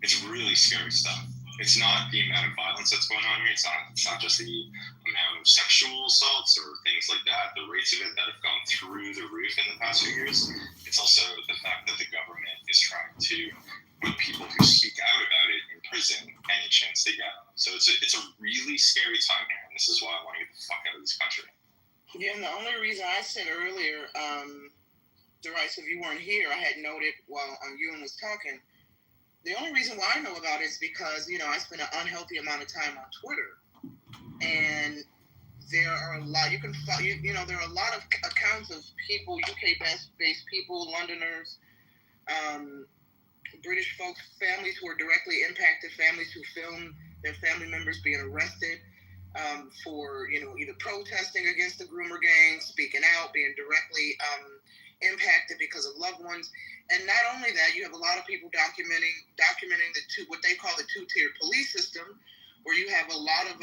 it's really scary stuff. It's not the amount of violence that's going on here. It's not just the amount of sexual assaults or things like that, the rates of it that have gone through the roof in the past few years. It's also the fact that the government is trying to put people who speak out about it in prison any chance they get. So it's a really scary time here, and this is why I want to get the fuck out of this country.
Yeah, and the only reason I said earlier, Darice, if you weren't here, I had noted while Ewan was talking, the only reason why I know about it is because, I spend an unhealthy amount of time on Twitter. And there are a lot, there are a lot of accounts of people, UK-based people, Londoners, British folks, families who are directly impacted, families who film their family members being arrested for, either protesting against the groomer gang, speaking out, being directly impacted because of loved ones. And not only that, you have a lot of people documenting what they call the two-tiered police system, where you have a lot of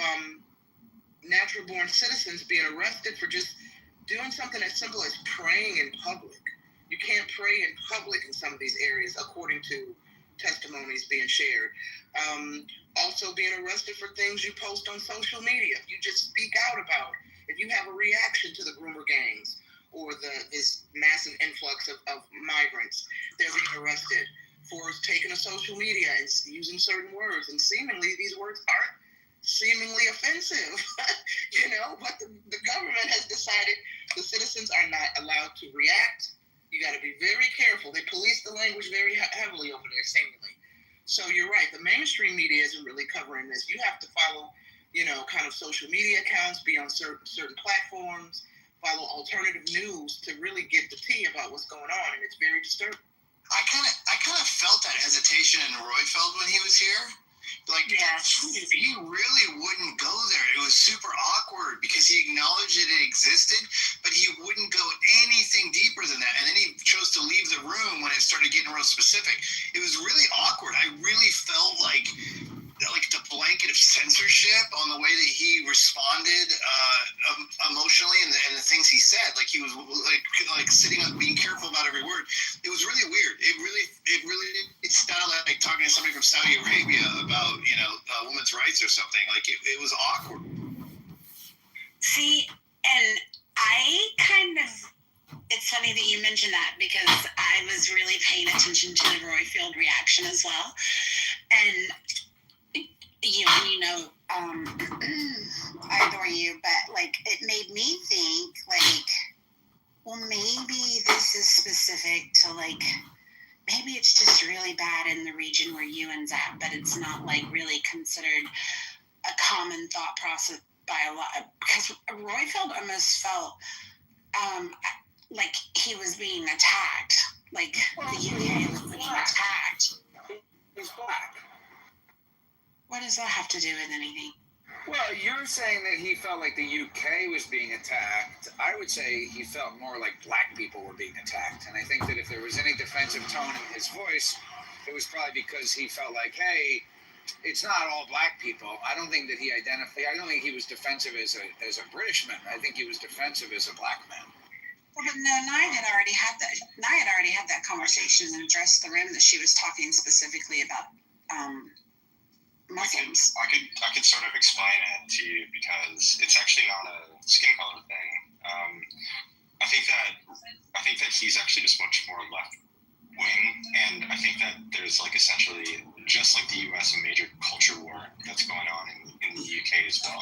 natural-born citizens being arrested for just doing something as simple as praying in public. You can't pray in public in some of these areas, according to testimonies being shared. Also being arrested for things you post on social media. If you just speak out about, if you have a reaction to the groomer gangs or this massive influx of migrants, they're being arrested for taking to social media and using certain words. And seemingly these words aren't seemingly offensive, but the government has decided the citizens are not allowed to react. You got to be very careful. They police the language very heavily over there, seemingly. So you're right. The mainstream media isn't really covering this. You have to follow, kind of social media accounts, be on certain platforms, follow alternative news to really get the tea about what's going on, and it's very disturbing.
I kind of felt that hesitation in Royfeld when he was here. He really wouldn't go there. It was super awkward because he acknowledged that it existed, but he wouldn't go anything deeper than that. And then he chose to leave the room when it started getting real specific. It was really awkward. I really felt like the blanket of censorship on the way that he responded emotionally and the things he said. Like he was like sitting up, being careful about every word. It was really weird. It sounded like talking to somebody from Saudi Arabia about women's rights or something. Like it was awkward.
See, and I kind of, it's funny that you mentioned that because I was really paying attention to the Royfield reaction as well. And I adore you, but it made me think well, maybe this is specific to maybe it's just really bad in the region where Ewan's at, but it's not really considered a common thought process by a lot, because Royfield almost felt like he was being attacked, the UK was being attacked.
He's black.
What does that have to do with anything?
Well, you're saying that he felt like the UK was being attacked. I would say he felt more like black people were being attacked. And I think that if there was any defensive tone in his voice, it was probably because he felt like, hey, it's not all black people. I don't think that I don't think he was defensive as a British man. I think he was defensive as a black man.
Well, but no, Nia had already had that conversation and addressed the room that she was talking specifically about Muslims.
I could sort of explain it to you because it's actually not a skin color thing. I think that he's actually just much more left wing, and I think that there's like essentially just like the U.S. a major culture war that's going on in the UK as well,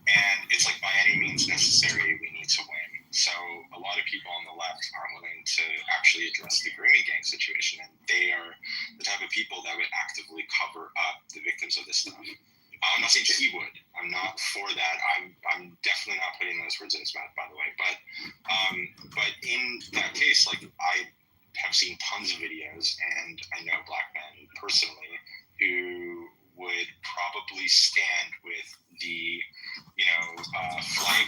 and it's like by any means necessary we need to win. So a lot of people on the left aren't willing to actually address the grooming gang situation, and they are the type of people that would actively cover up the victims of this stuff. I'm not saying he would. I'm not for that. I'm definitely not putting those words in his mouth, by the way. But in that case, like I have seen tons of videos, and I know black men personally who would probably stand with the flag